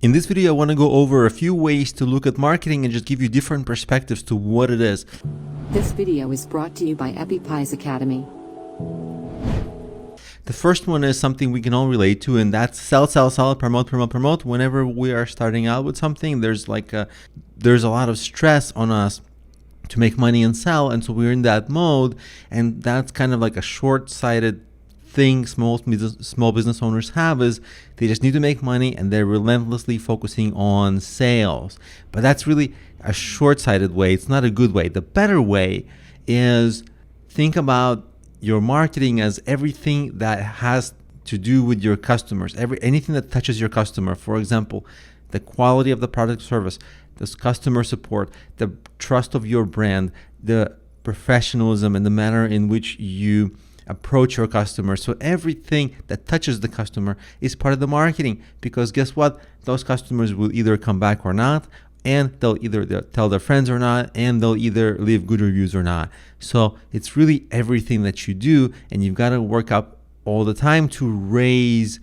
In this video, I want to go over a few ways to look at marketing and just give you different perspectives to what it is. This video is brought to you by EpiPies Academy. The first one is something we can all relate to, and that's sell, promote. Whenever we are starting out with something, there's a lot of stress on us to make money and sell, and so we're in that mode, and that's kind of like a short-sighted thing small business owners have, is they just need to make money and they're relentlessly focusing on sales. But that's really a short-sighted way. It's not a good way. The better way is think about your marketing as everything that has to do with your customers, anything that touches your customer. For example, the quality of the product or service, this customer support, the trust of your brand, the professionalism and the manner in which you approach your customer. So everything that touches the customer is part of the marketing, because guess what? Those customers will either come back or not, and they'll either tell their friends or not, and they'll either leave good reviews or not. So it's really everything that you do, and you've got to work up all the time to raise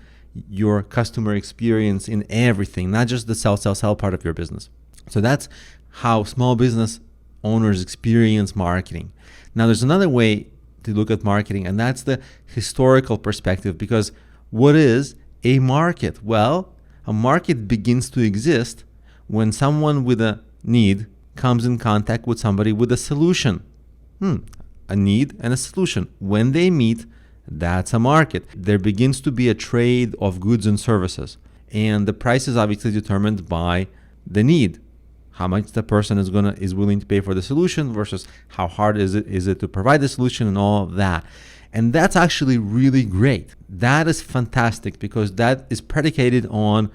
your customer experience in everything, not just the sell part of your business. So that's how small business owners experience marketing. Now there's another way to look at marketing, and that's the historical perspective, because what is a market? Well, a market begins to exist when someone with a need comes in contact with somebody with a solution. A need and a solution. When they meet, that's a market. There begins to be a trade of goods and services, and the price is obviously determined by the need. How much the person is willing to pay for the solution versus how hard is it to provide the solution, and all of that. And that's actually really great. That is fantastic, because that is predicated on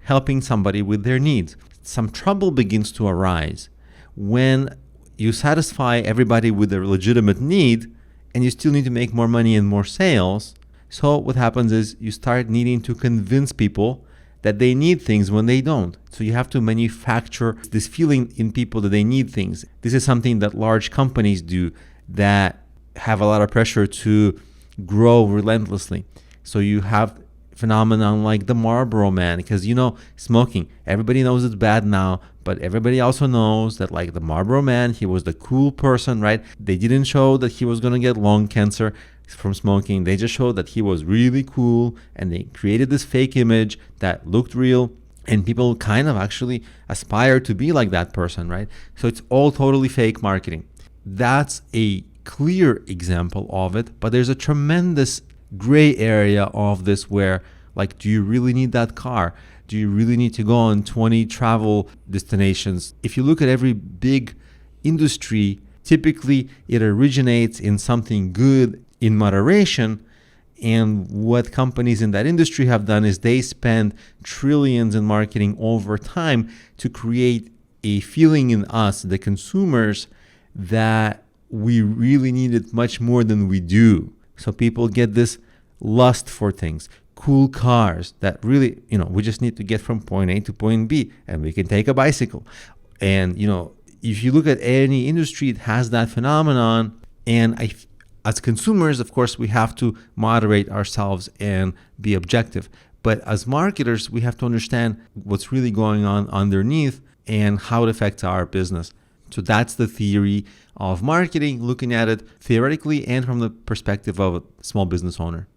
helping somebody with their needs. Some trouble begins to arise when you satisfy everybody with a legitimate need and you still need to make more money and more sales. So what happens is you start needing to convince people that they need things when they don't. So you have to manufacture this feeling in people that they need things. This is something that large companies do that have a lot of pressure to grow relentlessly. So you have phenomenon like the Marlboro Man, because smoking, everybody knows it's bad now, but everybody also knows that like the Marlboro Man, he was the cool person, right? They didn't show that he was going to get lung cancer from smoking. They just showed that he was really cool, and they created this fake image that looked real, and people kind of actually aspire to be like that person, right? So it's all totally fake marketing. That's a clear example of it, but there's a tremendous gray area of this where, like, do you really need that car? Do you really need to go on 20 travel destinations? If you look at every big industry, typically it originates in something good in moderation, and what companies in that industry have done is they spend trillions in marketing over time to create a feeling in us, the consumers, that we really need it much more than we do. So people get this lust for things, cool cars that really, we just need to get from point A to point B, and we can take a bicycle. And, if you look at any industry, it has that phenomenon. And as consumers, of course, we have to moderate ourselves and be objective. But as marketers, we have to understand what's really going on underneath and how it affects our business. So that's the theory of marketing, looking at it theoretically and from the perspective of a small business owner.